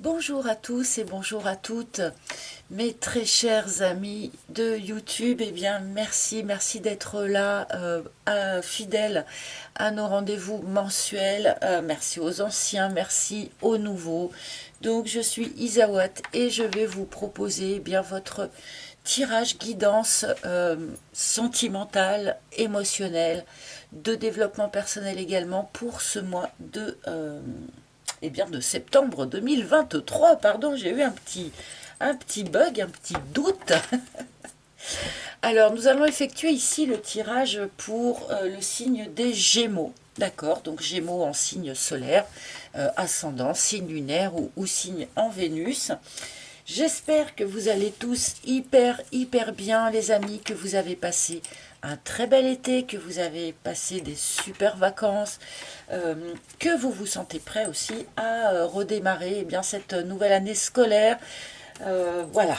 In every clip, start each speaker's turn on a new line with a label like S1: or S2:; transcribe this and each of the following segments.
S1: Bonjour à tous et bonjour à toutes, mes très chers amis de YouTube. Eh bien, merci d'être là, fidèles à nos rendez-vous mensuels. Merci aux anciens, merci aux nouveaux. Donc, je suis Isawat et je vais vous proposer bien votre tirage guidance sentimental, émotionnel, de développement personnel également pour ce mois de septembre 2023. Pardon, j'ai eu un petit bug, un petit doute. Alors, nous allons effectuer ici le tirage pour le signe des Gémeaux. D'accord, donc Gémeaux en signe solaire, ascendant, signe lunaire ou signe en Vénus. J'espère que vous allez tous hyper bien, les amis, que vous avez passé un très bel été, que vous avez passé des super vacances, que vous vous sentez prêts aussi à redémarrer bien, cette nouvelle année scolaire. Voilà,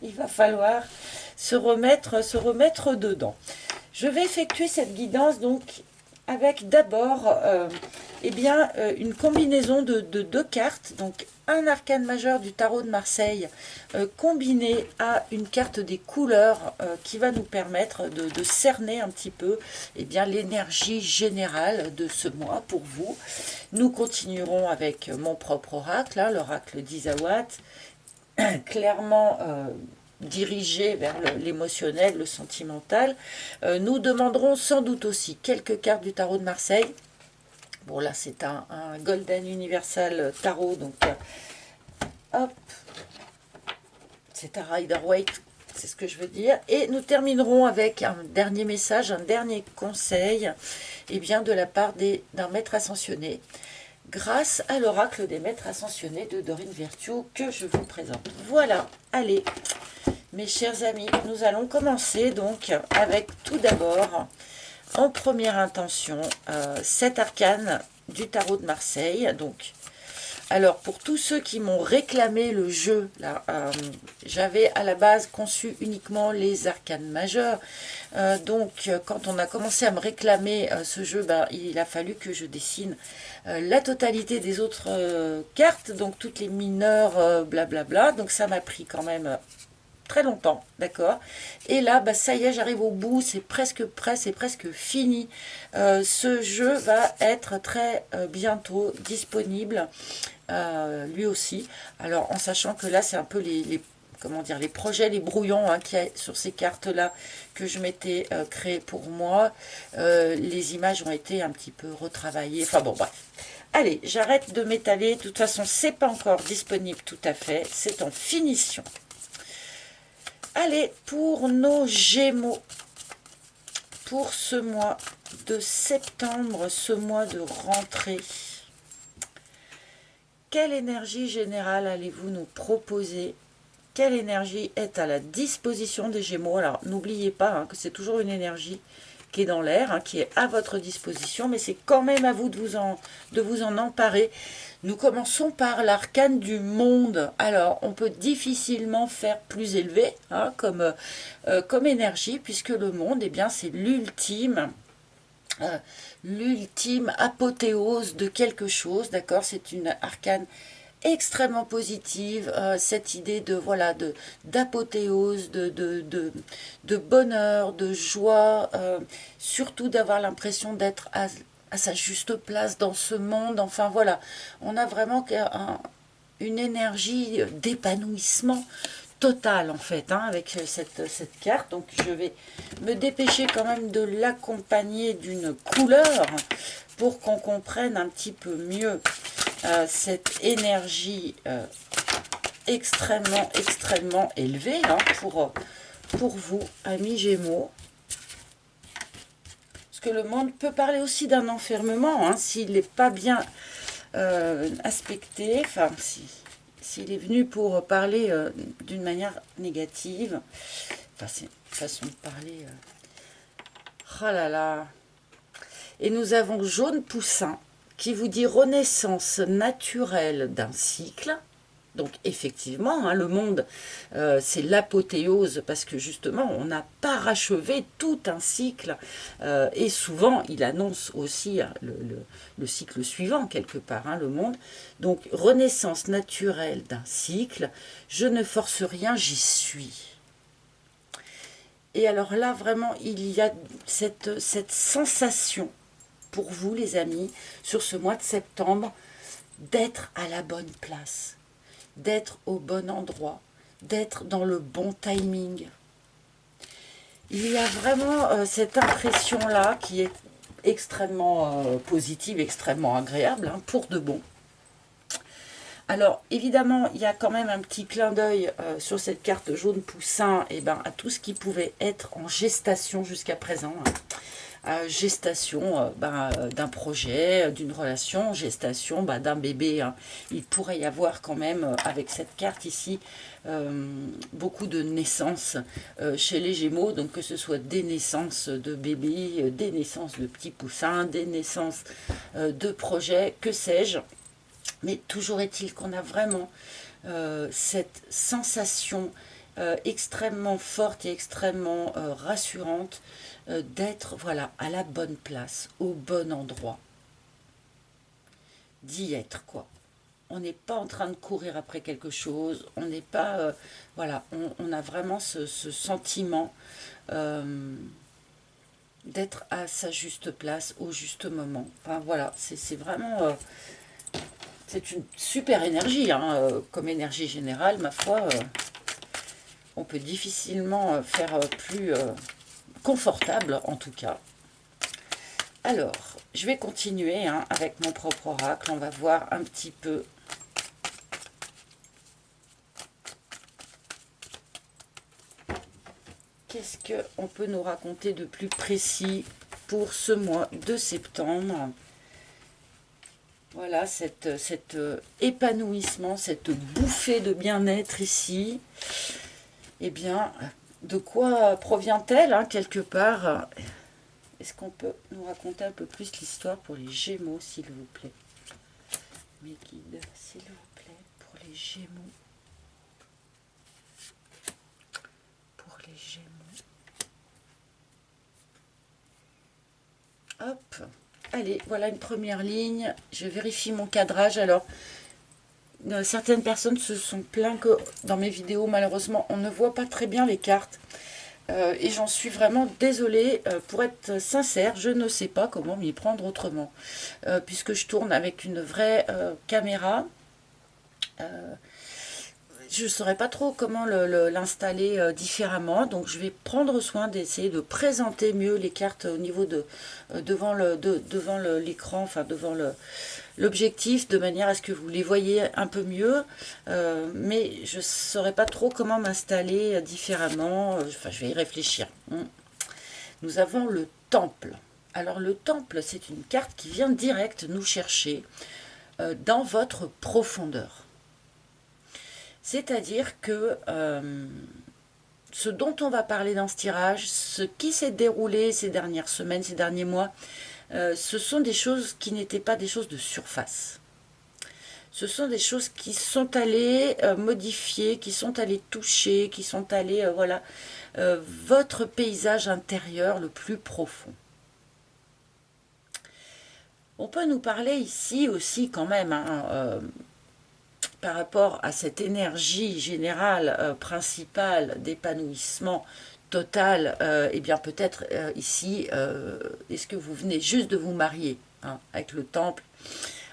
S1: il va falloir se remettre dedans. Je vais effectuer cette guidance donc avec d'abord une combinaison de deux cartes, donc un arcane majeur du tarot de Marseille combiné à une carte des couleurs qui va nous permettre de cerner un petit peu l'énergie générale de ce mois pour vous. Nous continuerons avec mon propre oracle, hein, l'oracle d'Isawat, clairement dirigé vers l'émotionnel, le sentimental. Nous demanderons sans doute aussi quelques cartes du tarot de Marseille. Bon, là, c'est un Golden Universal Tarot, donc hop, c'est un Rider-Waite, c'est ce que je veux dire. Et nous terminerons avec un dernier message, un dernier conseil, de la part d'un maître ascensionné, grâce à l'oracle des maîtres ascensionnés de Dorine Virtue que je vous présente. Voilà, allez, mes chers amis, nous allons commencer donc avec tout d'abord, en première intention, cet arcane du tarot de Marseille. Donc, alors pour tous ceux qui m'ont réclamé le jeu, là, j'avais à la base conçu uniquement les arcanes majeurs. Donc quand on a commencé à me réclamer ce jeu, il a fallu que je dessine la totalité des autres cartes, donc toutes les mineures, blablabla. Donc ça m'a pris quand même très longtemps, d'accord. Et là, ça y est, j'arrive au bout, c'est presque prêt, c'est presque fini. Ce jeu va être très bientôt disponible, lui aussi. Alors, en sachant que là, c'est un peu comment dire, les projets, les brouillons qu'il y a sur ces cartes-là que je m'étais créé pour moi. Les images ont été un petit peu retravaillées. Enfin bon, bref. Allez, j'arrête de m'étaler. De toute façon, c'est pas encore disponible tout à fait. C'est en finition. Allez, pour nos Gémeaux, pour ce mois de septembre, ce mois de rentrée, quelle énergie générale allez-vous nous proposer? Quelle énergie est à la disposition des Gémeaux? Alors, n'oubliez pas que c'est toujours une énergie qui est dans l'air, qui est à votre disposition, mais c'est quand même à vous de vous en emparer. Nous commençons par l'arcane du monde. Alors, on peut difficilement faire plus élevé comme énergie, puisque le monde, c'est l'ultime apothéose de quelque chose, d'accord. C'est une arcane extrêmement positive, cette idée d'apothéose, de bonheur, de joie, surtout d'avoir l'impression d'être à sa juste place dans ce monde. Enfin voilà, on a vraiment une énergie d'épanouissement total en fait, avec cette carte. Donc je vais me dépêcher quand même de l'accompagner d'une couleur pour qu'on comprenne un petit peu mieux cette énergie extrêmement élevée, pour vous, amis Gémeaux. Parce que le monde peut parler aussi d'un enfermement, s'il n'est pas bien aspecté, enfin, s'il est venu pour parler d'une manière négative. Enfin, c'est une façon de parler. Oh là là. Et nous avons Jaune Poussin qui vous dit renaissance naturelle d'un cycle. Donc effectivement, hein, le monde, c'est l'apothéose, parce que justement, on n'a pas parachevé tout un cycle, et souvent, il annonce aussi hein, le cycle suivant, quelque part, hein, le monde. Donc, renaissance naturelle d'un cycle, je ne force rien, j'y suis. Et alors là, vraiment, il y a cette sensation, pour vous les amis, sur ce mois de septembre, d'être à la bonne place, d'être au bon endroit, d'être dans le bon timing. Il y a vraiment cette impression-là qui est extrêmement positive, extrêmement agréable, hein, pour de bon. Alors, évidemment, il y a quand même un petit clin d'œil sur cette carte jaune poussin et ben, à tout ce qui pouvait être en gestation jusqu'à présent. Hein. Gestation d'un projet, d'une relation, gestation d'un bébé. Hein. Il pourrait y avoir quand même, avec cette carte ici, beaucoup de naissances chez les Gémeaux. Donc que ce soit des naissances de bébés, des naissances de petits poussins, des naissances de projets, que sais-je. Mais toujours est-il qu'on a vraiment cette sensation extrêmement forte et extrêmement rassurante d'être voilà, à la bonne place, au bon endroit, d'y être quoi. On n'est pas en train de courir après quelque chose, on n'est pas... voilà, on a vraiment ce sentiment d'être à sa juste place, au juste moment. Enfin voilà, c'est vraiment... c'est une super énergie, hein, comme énergie générale, ma foi. On peut difficilement faire plus confortable, en tout cas. Alors, je vais continuer hein, avec mon propre oracle. On va voir un petit peu qu'est-ce qu'on peut nous raconter de plus précis pour ce mois de septembre. Voilà, cet épanouissement, cette bouffée de bien-être ici. Eh bien, de quoi provient-elle, hein, quelque part? Est-ce qu'on peut nous raconter un peu plus l'histoire pour les Gémeaux, s'il vous plaît? Mes guides, s'il vous plaît, pour les Gémeaux. Pour les Gémeaux. Hop. Allez, voilà une première ligne. Je vérifie mon cadrage. Alors, certaines personnes se sont plaintes que dans mes vidéos, malheureusement, on ne voit pas très bien les cartes. Et j'en suis vraiment désolée. Pour être sincère, je ne sais pas comment m'y prendre autrement. Puisque je tourne avec une vraie caméra. Je ne saurais pas trop comment l'installer différemment, donc je vais prendre soin d'essayer de présenter mieux les cartes au niveau de devant l'écran, enfin devant l'objectif, de manière à ce que vous les voyez un peu mieux, mais je ne saurais pas trop comment m'installer différemment, enfin je vais y réfléchir. Nous avons le temple. Alors le temple, c'est une carte qui vient direct nous chercher dans votre profondeur. C'est-à-dire que ce dont on va parler dans ce tirage, ce qui s'est déroulé ces dernières semaines, ces derniers mois, ce sont des choses qui n'étaient pas des choses de surface. Ce sont des choses qui sont allées modifier, qui sont allées toucher, qui sont allées, voilà, votre paysage intérieur le plus profond. On peut nous parler ici aussi quand même, hein, par rapport à cette énergie générale principale d'épanouissement total, eh bien peut-être ici, est-ce que vous venez juste de vous marier hein, avec le temple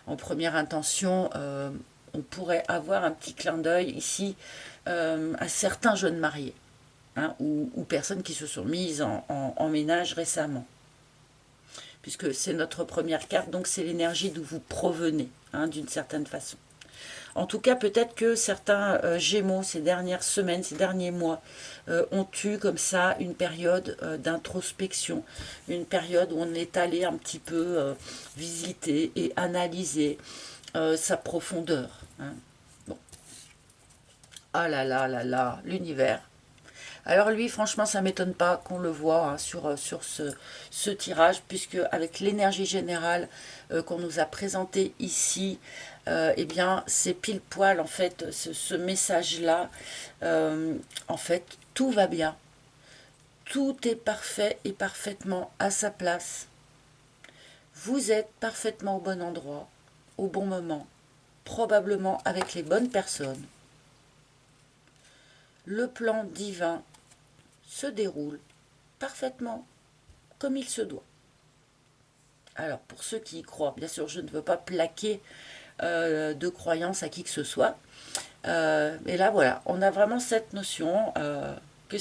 S1: en première intention, on pourrait avoir un petit clin d'œil ici à certains jeunes mariés hein, ou personnes qui se sont mises en ménage récemment. Puisque c'est notre première carte, donc c'est l'énergie d'où vous provenez, hein, d'une certaine façon. En tout cas, peut-être que certains Gémeaux, ces dernières semaines, ces derniers mois, ont eu comme ça une période d'introspection, une période où on est allé un petit peu visiter et analyser sa profondeur. Hein. Bon. Ah là là là là, l'univers. Alors lui, franchement, ça ne m'étonne pas qu'on le voit hein, sur ce tirage, puisque avec l'énergie générale qu'on nous a présentée ici, eh bien, c'est pile poil, en fait, ce message-là. En fait, tout va bien. Tout est parfait et parfaitement à sa place. Vous êtes parfaitement au bon endroit, au bon moment, probablement avec les bonnes personnes. Le plan divin se déroule parfaitement comme il se doit. Alors, pour ceux qui y croient, bien sûr, je ne veux pas plaquer de croyance à qui que ce soit. Mais là, voilà, on a vraiment cette notion que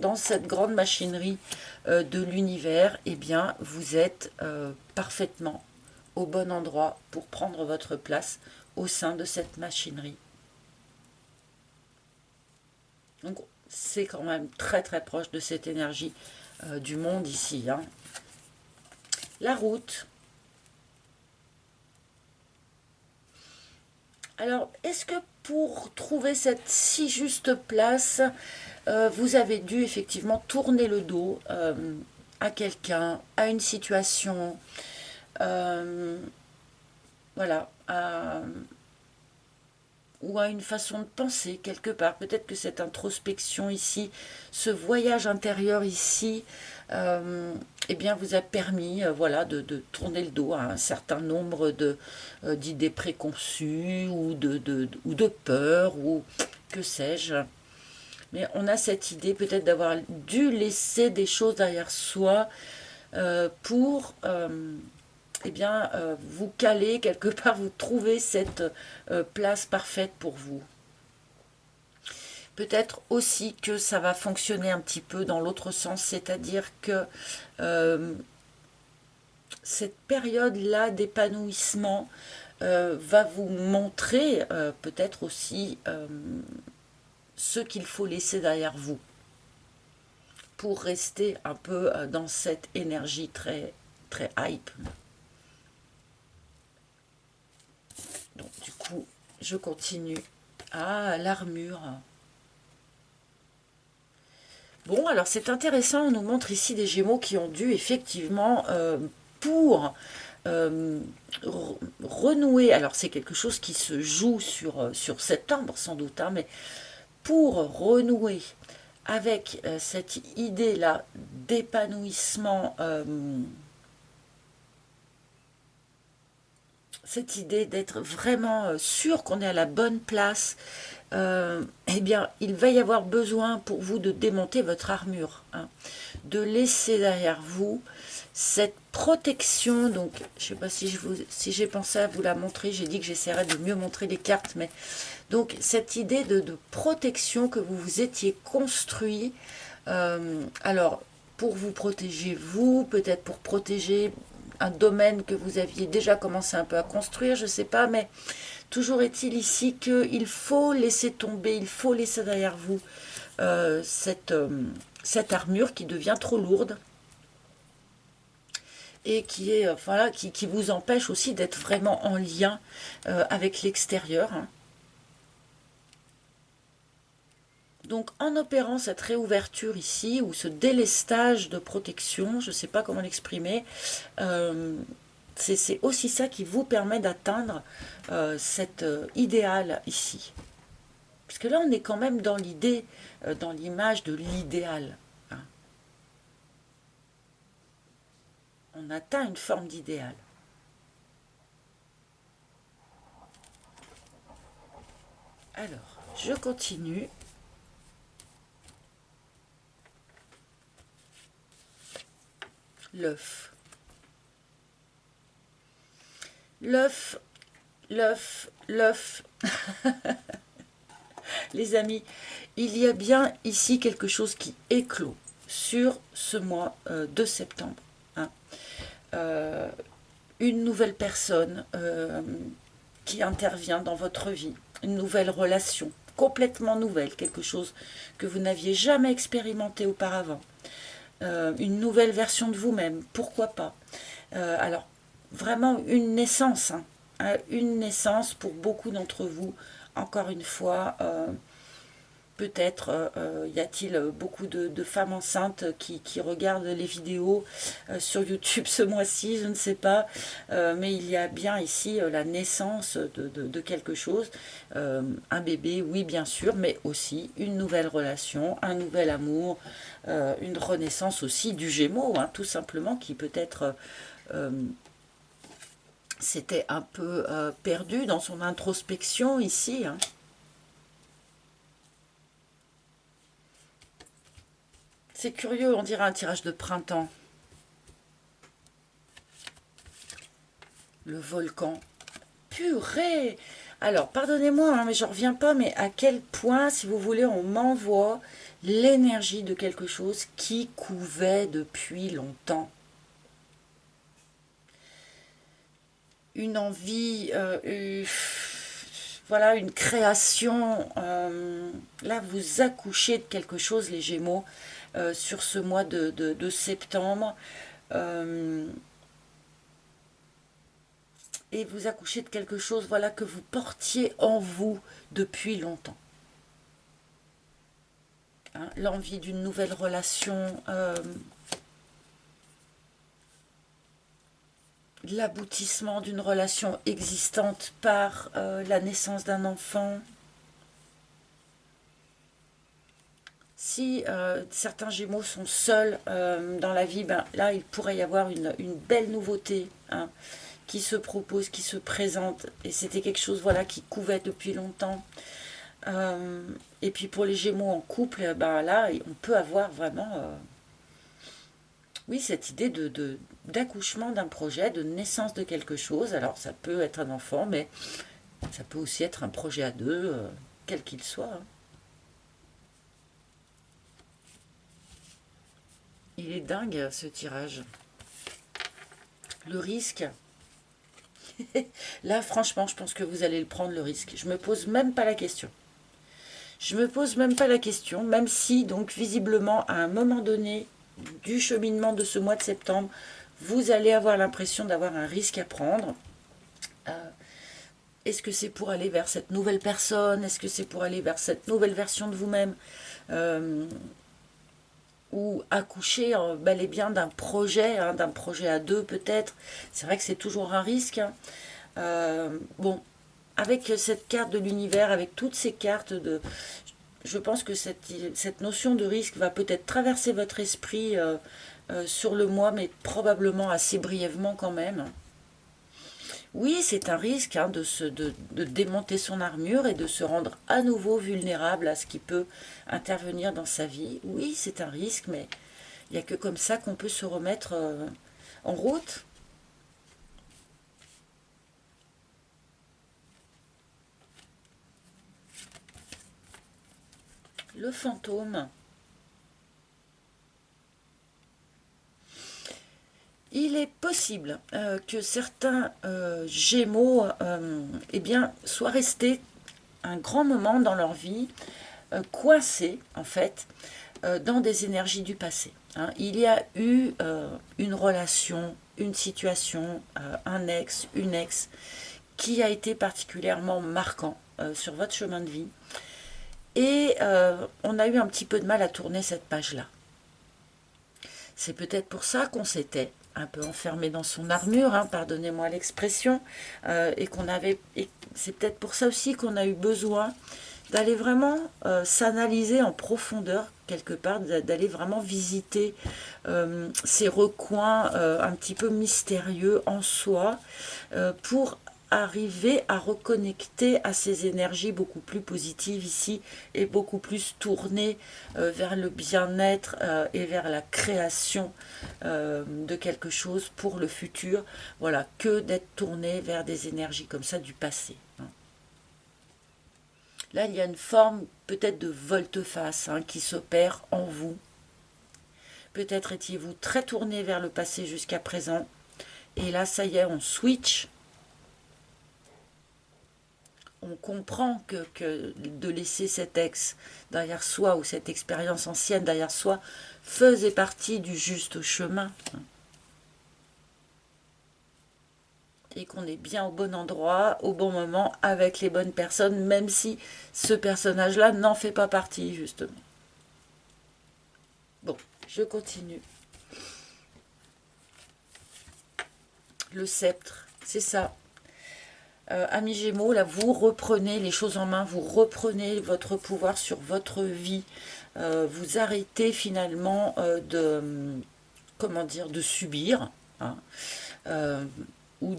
S1: dans cette grande machinerie de l'univers, eh bien, vous êtes parfaitement au bon endroit pour prendre votre place au sein de cette machinerie. Donc, c'est quand même très très proche de cette énergie du monde ici. Hein. La route. Alors, est-ce que pour trouver cette si juste place, vous avez dû effectivement tourner le dos à quelqu'un, à une situation, voilà, ou à une façon de penser quelque part. Peut-être que cette introspection ici, ce voyage intérieur ici, eh bien vous a permis voilà, de tourner le dos à un certain nombre d'idées préconçues ou de peurs ou que sais-je. Mais on a cette idée peut-être d'avoir dû laisser des choses derrière soi pour eh bien, vous caler quelque part, vous trouvez cette place parfaite pour vous. Peut-être aussi que ça va fonctionner un petit peu dans l'autre sens, c'est-à-dire que cette période-là d'épanouissement va vous montrer peut-être aussi ce qu'il faut laisser derrière vous pour rester un peu dans cette énergie très, très hype. Donc du coup, je continue. Ah, l'armure. Bon, alors c'est intéressant, on nous montre ici des Gémeaux qui ont dû effectivement, pour renouer, alors c'est quelque chose qui se joue sur septembre sans doute, hein, mais pour renouer avec cette idée-là d'épanouissement, cette idée d'être vraiment sûr qu'on est à la bonne place, eh bien, il va y avoir besoin pour vous de démonter votre armure, hein, de laisser derrière vous cette protection. Donc, je ne sais pas si j'ai pensé à vous la montrer, j'ai dit que j'essaierais de mieux montrer les cartes, mais donc cette idée de protection que vous vous étiez construit, alors pour vous protéger vous, peut-être pour protéger un domaine que vous aviez déjà commencé un peu à construire, je ne sais pas, mais toujours est-il ici qu'il faut laisser tomber, il faut laisser derrière vous cette armure qui devient trop lourde et qui est voilà, qui vous empêche aussi d'être vraiment en lien avec l'extérieur. Hein. Donc en opérant cette réouverture ici, ou ce délestage de protection, je ne sais pas comment l'exprimer, c'est aussi ça qui vous permet d'atteindre cet idéal ici. Parce que là, on est quand même dans l'idée, dans l'image de l'idéal. Hein. On atteint une forme d'idéal. Alors, je continue. L'œuf. L'œuf, l'œuf, l'œuf. Les amis, il y a bien ici quelque chose qui éclot sur ce mois de septembre. Hein. Une nouvelle personne qui intervient dans votre vie, une nouvelle relation, complètement nouvelle, quelque chose que vous n'aviez jamais expérimenté auparavant. Une nouvelle version de vous-même, pourquoi pas. Alors, vraiment une naissance, hein, une naissance pour beaucoup d'entre vous, encore une fois, Peut-être y a-t-il beaucoup de femmes enceintes qui regardent les vidéos sur YouTube ce mois-ci, je ne sais pas. Mais il y a bien ici la naissance de quelque chose. Un bébé, oui bien sûr, mais aussi une nouvelle relation, un nouvel amour, une renaissance aussi du Gémeaux, hein, tout simplement, qui peut-être s'était un peu perdu dans son introspection ici, hein. C'est curieux, on dirait un tirage de printemps. Le volcan. Purée! Alors, pardonnez-moi, hein, mais je reviens pas, mais à quel point, si vous voulez, on m'envoie l'énergie de quelque chose qui couvait depuis longtemps. Une envie, voilà, une création. Là, vous accouchez de quelque chose, les Gémeaux, sur ce mois de septembre. Euh, et vous accouchez de quelque chose, voilà, que vous portiez en vous depuis longtemps. Hein, l'envie d'une nouvelle relation, l'aboutissement d'une relation existante par la naissance d'un enfant. Si certains Gémeaux sont seuls dans la vie, ben, là, il pourrait y avoir une belle nouveauté, hein, qui se propose, qui se présente. Et c'était quelque chose, voilà, qui couvait depuis longtemps. Et puis pour les Gémeaux en couple, ben, là, on peut avoir vraiment, oui, cette idée d'accouchement d'un projet, de naissance de quelque chose. Alors, ça peut être un enfant, mais ça peut aussi être un projet à deux, quel qu'il soit, hein. Il est dingue, ce tirage. Le risque. Là, franchement, je pense que vous allez le prendre, le risque. Je me pose même pas la question. Je me pose même pas la question, même si, donc, visiblement, à un moment donné du cheminement de ce mois de septembre, vous allez avoir l'impression d'avoir un risque à prendre. Est-ce que c'est pour aller vers cette nouvelle personne? Est-ce que c'est pour aller vers cette nouvelle version de vous-même? Ou accoucher bel et bien d'un projet à deux peut-être. C'est vrai que c'est toujours un risque, hein. Bon, avec cette carte de l'univers, avec toutes ces cartes je pense que cette notion de risque va peut-être traverser votre esprit sur le mois, mais probablement assez brièvement quand même. Oui, c'est un risque, hein, de démonter son armure et de se rendre à nouveau vulnérable à ce qui peut intervenir dans sa vie. Oui, c'est un risque, mais il n'y a que comme ça qu'on peut se remettre en route. Le fantôme. Il est possible que certains Gémeaux eh bien, soient restés un grand moment dans leur vie coincés, en fait, dans des énergies du passé, hein. Il y a eu une relation, une situation, un ex, une ex, qui a été particulièrement marquant sur votre chemin de vie. Et on a eu un petit peu de mal à tourner cette page-là. C'est peut-être pour ça qu'on s'était un peu enfermé dans son armure, hein, pardonnez-moi l'expression, et qu'on avait, et c'est peut-être pour ça aussi qu'on a eu besoin d'aller vraiment s'analyser en profondeur quelque part, d'aller vraiment visiter ces recoins un petit peu mystérieux en soi, pour arriver à reconnecter à ces énergies beaucoup plus positives ici et beaucoup plus tournées vers le bien-être et vers la création de quelque chose pour le futur, voilà, que d'être tourné vers des énergies comme ça du passé, hein. Là, il y a une forme peut-être de volte-face, hein, qui s'opère en vous. Peut-être étiez-vous très tourné vers le passé jusqu'à présent. Et là, ça y est, on switch. On comprend que de laisser cet ex derrière soi ou cette expérience ancienne derrière soi faisait partie du juste chemin. et qu'on est bien au bon endroit, au bon moment, avec les bonnes personnes, même si ce personnage-là n'en fait pas partie, justement. Bon, je continue. Le sceptre, c'est ça. Amis Gémeaux, là, vous reprenez les choses en main, vous reprenez votre pouvoir sur votre vie. Vous arrêtez finalement comment dire, de subir, hein, euh, ou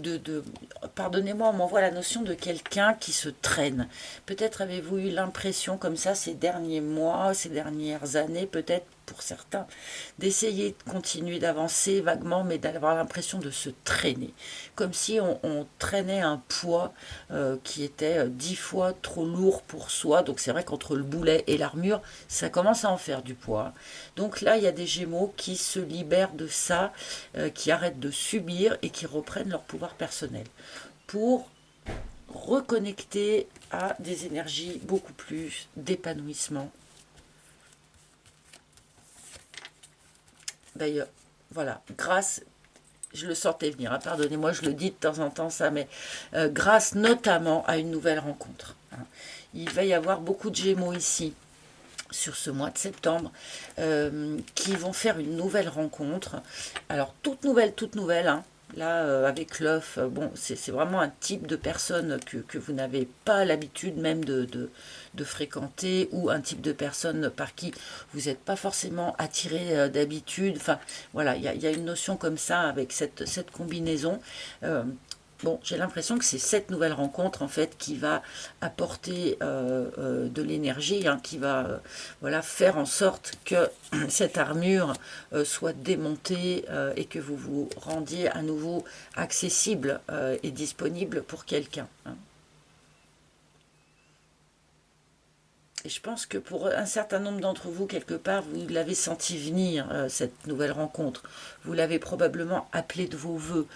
S1: pardonnez-moi, on m'envoie la notion de quelqu'un qui se traîne. Peut-être avez-vous eu l'impression comme ça ces derniers mois, ces dernières années, peut-être pour certains, d'essayer de continuer d'avancer vaguement, mais d'avoir l'impression de se traîner. Comme si on traînait un poids qui était 10 fois trop lourd pour soi. Donc c'est vrai qu'entre le boulet et l'armure, ça commence à en faire du poids. Donc là, il y a des Gémeaux qui se libèrent de ça, qui arrêtent de subir et qui reprennent leur pouvoir personnel pour reconnecter à des énergies beaucoup plus d'épanouissement. D'ailleurs, voilà, grâce, je le sentais venir, hein, pardonnez-moi, je le dis de temps en temps ça, mais grâce notamment à une nouvelle rencontre. Hein. Il va y avoir beaucoup de Gémeaux ici sur ce mois de septembre, qui vont faire une nouvelle rencontre. Alors, toute nouvelle, hein. Là, avec l'œuf, bon, c'est vraiment un type de personne que vous n'avez pas l'habitude même de fréquenter, ou un type de personne par qui vous n'êtes pas forcément attiré d'habitude. Enfin, voilà, il y a une notion comme ça avec cette combinaison. Bon, j'ai l'impression que c'est cette nouvelle rencontre en fait qui va apporter de l'énergie, hein, qui va voilà, faire en sorte que cette armure soit démontée et que vous vous rendiez à nouveau accessible et disponible pour quelqu'un. Hein. Et je pense que pour un certain nombre d'entre vous, quelque part, vous l'avez senti venir, cette nouvelle rencontre. Vous l'avez probablement appelée de vos voeux,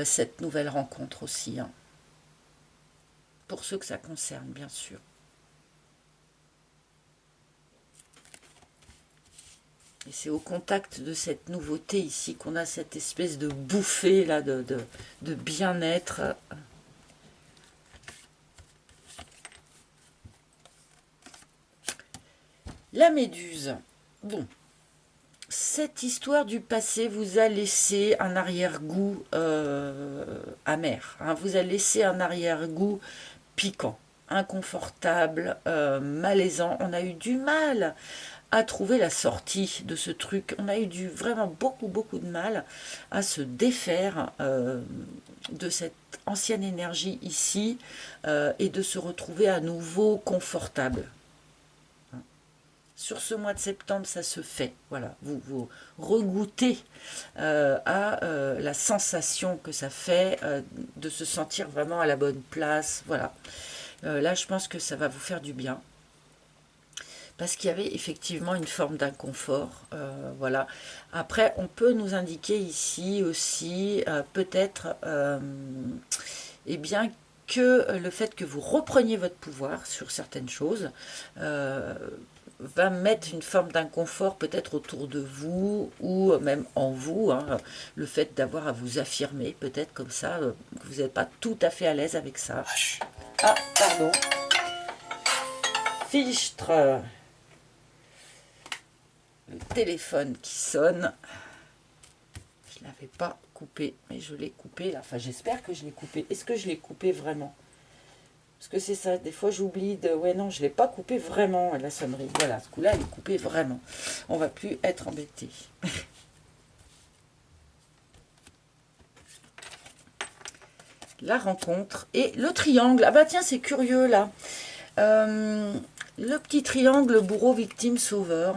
S1: cette nouvelle rencontre aussi. Hein. Pour ceux que ça concerne, bien sûr. Et c'est au contact de cette nouveauté ici qu'on a cette espèce de bouffée là de bien-être. La méduse. Bon, cette histoire du passé vous a laissé un arrière-goût amer. Hein, vous a laissé un arrière-goût piquant, inconfortable, malaisant. On a eu du mal à trouver la sortie de ce truc. On a eu vraiment beaucoup de mal à se défaire de cette ancienne énergie ici et de se retrouver à nouveau confortable. Sur ce mois de septembre, ça se fait. Voilà, vous regoutez à la sensation que ça fait de se sentir vraiment à la bonne place. Voilà. Là, je pense que ça va vous faire du bien. Parce qu'il y avait effectivement une forme d'inconfort. Voilà. Après, on peut nous indiquer ici aussi, peut-être, eh bien, que le fait que vous repreniez votre pouvoir sur certaines choses va mettre une forme d'inconfort peut-être autour de vous ou même en vous. Hein, le fait d'avoir à vous affirmer, peut-être comme ça, que vous n'êtes pas tout à fait à l'aise avec ça. Ah, pardon. Fichtre. Le téléphone qui sonne. Je ne l'avais pas coupé, mais je l'ai coupé là. Enfin, j'espère que je l'ai coupé. Est-ce que je l'ai coupé vraiment? Parce que c'est ça, des fois j'oublie de... Ouais, non, je ne l'ai pas coupé vraiment, la sonnerie. Voilà, ce coup-là, elle est coupée vraiment. On va plus être embêté. La rencontre et le triangle. Ah bah tiens, c'est curieux là. Le petit triangle bourreau, victime, sauveur,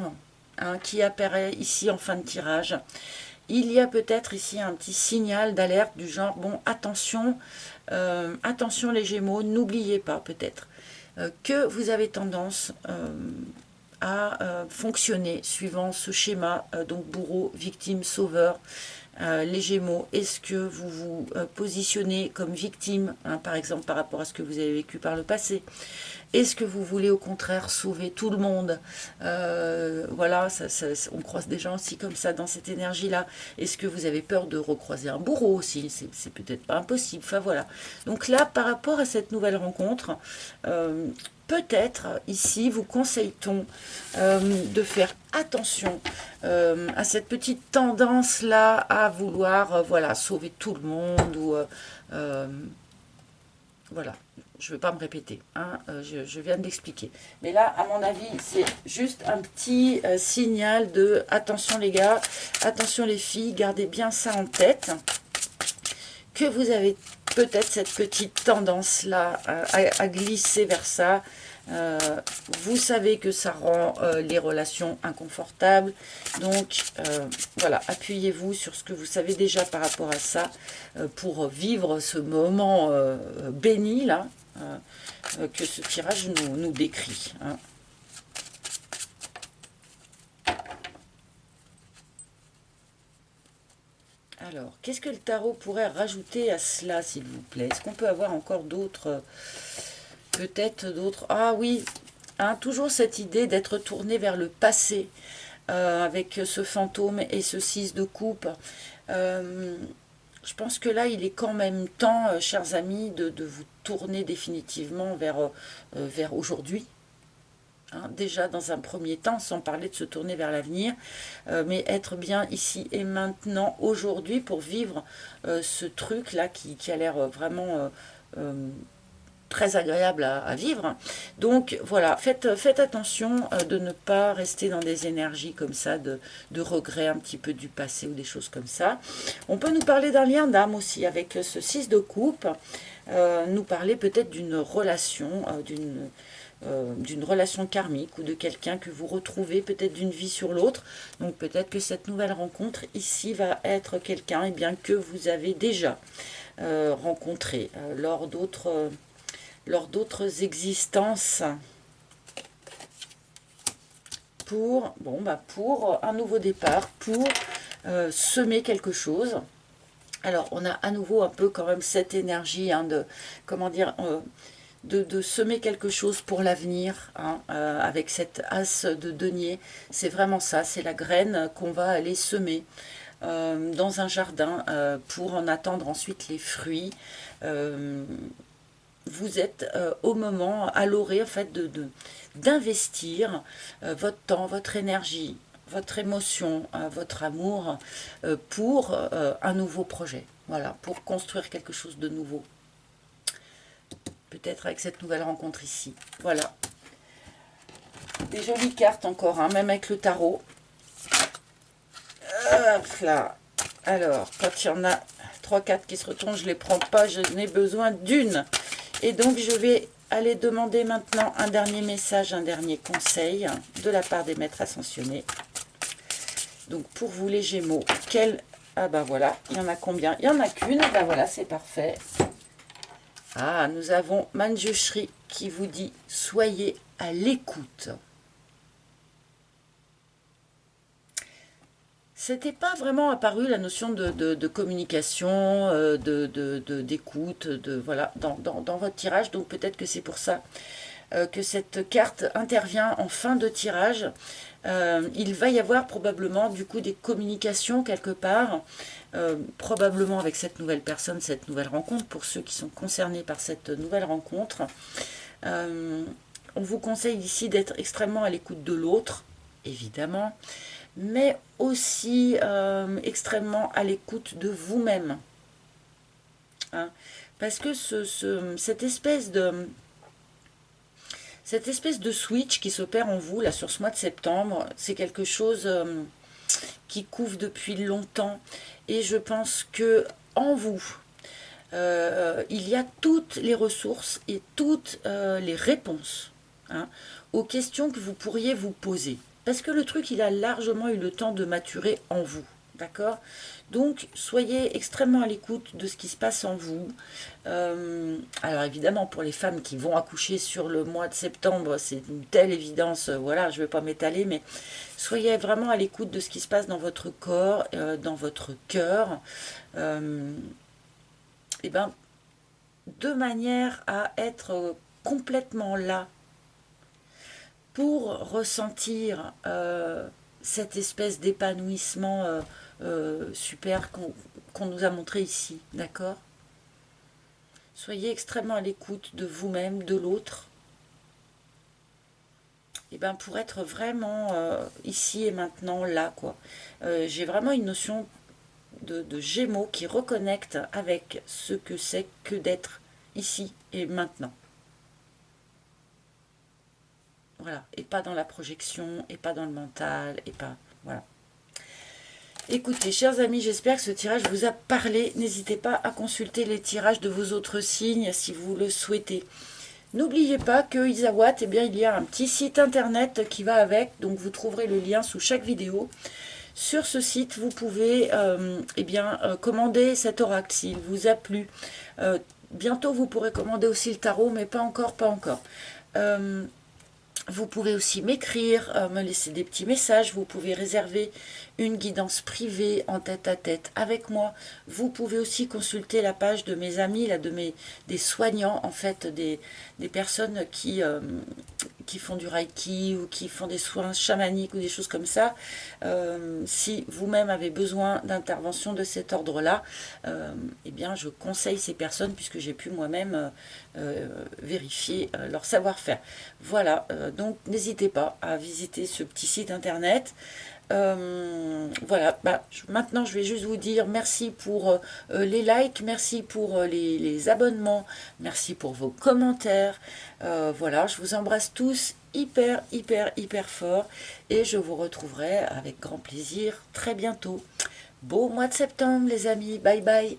S1: hein, qui apparaît ici en fin de tirage. Il y a peut-être ici un petit signal d'alerte du genre, bon, attention, attention les Gémeaux, n'oubliez pas peut-être que vous avez tendance à fonctionner suivant ce schéma, donc bourreau, victime, sauveur, les Gémeaux, est-ce que vous vous positionnez comme victime, hein, par exemple par rapport à ce que vous avez vécu par le passé? Est-ce que vous voulez au contraire sauver tout le monde? Voilà, on croise des gens aussi comme ça dans cette énergie-là. Est-ce que vous avez peur de recroiser un bourreau aussi? C'est peut-être pas impossible. Enfin voilà. Donc là, par rapport à cette nouvelle rencontre, peut-être ici vous conseille-t-on de faire attention à cette petite tendance-là à vouloir voilà, sauver tout le monde ou voilà, je ne vais pas me répéter, hein, je viens de l'expliquer. Mais là, à mon avis, c'est juste un petit signal de attention les gars, attention les filles, gardez bien ça en tête, que vous avez peut-être cette petite tendance-là à glisser vers ça. Vous savez que ça rend les relations inconfortables, donc voilà, appuyez-vous sur ce que vous savez déjà par rapport à ça pour vivre ce moment béni là que ce tirage nous décrit, hein. Alors, qu'est-ce que le tarot pourrait rajouter à cela, s'il vous plaît? Est-ce qu'on peut avoir encore d'autres... peut-être d'autres... Ah oui, hein, toujours cette idée d'être tourné vers le passé, avec ce fantôme et ce 6 de coupe. Je pense que là, il est quand même temps, chers amis, de vous tourner définitivement vers aujourd'hui. Hein, déjà dans un premier temps, sans parler de se tourner vers l'avenir, mais être bien ici et maintenant, aujourd'hui, pour vivre ce truc-là qui a l'air vraiment très agréable à vivre. Donc voilà, faites attention de ne pas rester dans des énergies comme ça, de regret un petit peu du passé ou des choses comme ça. On peut nous parler d'un lien d'âme aussi, avec ce 6 de coupe, nous parler peut-être d'une relation, d'une relation karmique ou de quelqu'un que vous retrouvez peut-être d'une vie sur l'autre. Donc peut-être que cette nouvelle rencontre ici va être quelqu'un bien que vous avez déjà rencontré lors d'autres existences, pour, bon, pour un nouveau départ, pour semer quelque chose. Alors on a à nouveau un peu quand même cette énergie, hein, de, comment dire, de semer quelque chose pour l'avenir, hein, avec cette as de denier. C'est vraiment ça, c'est la graine qu'on va aller semer dans un jardin pour en attendre ensuite les fruits. Vous êtes au moment, à l'orée en fait, d'investir votre temps, votre énergie, votre émotion, votre amour pour un nouveau projet. Voilà, pour construire quelque chose de nouveau. Peut-être avec cette nouvelle rencontre ici. Voilà. Des jolies cartes encore, hein, même avec le tarot. Hop là. Alors, quand il y en a 3-4 qui se retournent, je ne les prends pas, je n'ai besoin d'une. Et donc, je vais aller demander maintenant un dernier message, un dernier conseil de la part des maîtres ascensionnés. Donc, pour vous les Gémeaux, ah ben voilà, il y en a combien? Il n'y en a qu'une, ben voilà, c'est parfait. Ah, nous avons Manjushri qui vous dit « Soyez à l'écoute ». C'était pas vraiment apparu la notion de communication, d'écoute, voilà, dans votre tirage. Donc peut-être que c'est pour ça que cette carte intervient en fin de tirage. Il va y avoir probablement du coup des communications quelque part, probablement avec cette nouvelle personne, cette nouvelle rencontre, pour ceux qui sont concernés par cette nouvelle rencontre. On vous conseille ici d'être extrêmement à l'écoute de l'autre, évidemment, mais aussi extrêmement à l'écoute de vous-même. Hein, parce que cette espèce de switch qui s'opère en vous, là, sur ce mois de septembre, c'est quelque chose qui couve depuis longtemps. Et je pense que en vous, il y a toutes les ressources et toutes les réponses, hein, aux questions que vous pourriez vous poser. Parce que le truc, il a largement eu le temps de maturer en vous, D'accord? Donc, soyez extrêmement à l'écoute de ce qui se passe en vous. Alors, évidemment, pour les femmes qui vont accoucher sur le mois de septembre, c'est une telle évidence, voilà, je ne vais pas m'étaler, mais soyez vraiment à l'écoute de ce qui se passe dans votre corps, dans votre cœur, et ben, de manière à être complètement là pour ressentir cette espèce d'épanouissement super qu'on nous a montré ici, d'accord? Soyez extrêmement à l'écoute de vous-même, de l'autre, et ben pour être vraiment ici et maintenant là, quoi. J'ai vraiment une notion de Gémeaux qui reconnecte avec ce que c'est que d'être ici et maintenant. Voilà, et pas dans la projection, et pas dans le mental, et pas... Voilà. Écoutez, chers amis, j'espère que ce tirage vous a parlé. N'hésitez pas à consulter les tirages de vos autres signes si vous le souhaitez. N'oubliez pas que Isawat, eh bien, il y a un petit site internet qui va avec, donc vous trouverez le lien sous chaque vidéo. Sur ce site, vous pouvez commander cet oracle s'il vous a plu. Bientôt, vous pourrez commander aussi le tarot, mais pas encore, pas encore. Vous pouvez aussi m'écrire, me laisser des petits messages. Vous pouvez réserver une guidance privée en tête-à-tête avec moi. Vous pouvez aussi consulter la page de mes amis, là, des soignants, en fait, des personnes qui font du reiki ou qui font des soins chamaniques ou des choses comme ça. Si vous-même avez besoin d'intervention de cet ordre-là, eh bien, je conseille ces personnes puisque j'ai pu moi-même vérifier leur savoir-faire. Voilà, donc n'hésitez pas à visiter ce petit site internet. Voilà, maintenant je vais juste vous dire merci pour les likes, merci pour les abonnements, merci pour vos commentaires. Voilà, je vous embrasse tous hyper, hyper, hyper fort et je vous retrouverai avec grand plaisir très bientôt. Beau mois de septembre les amis, bye bye.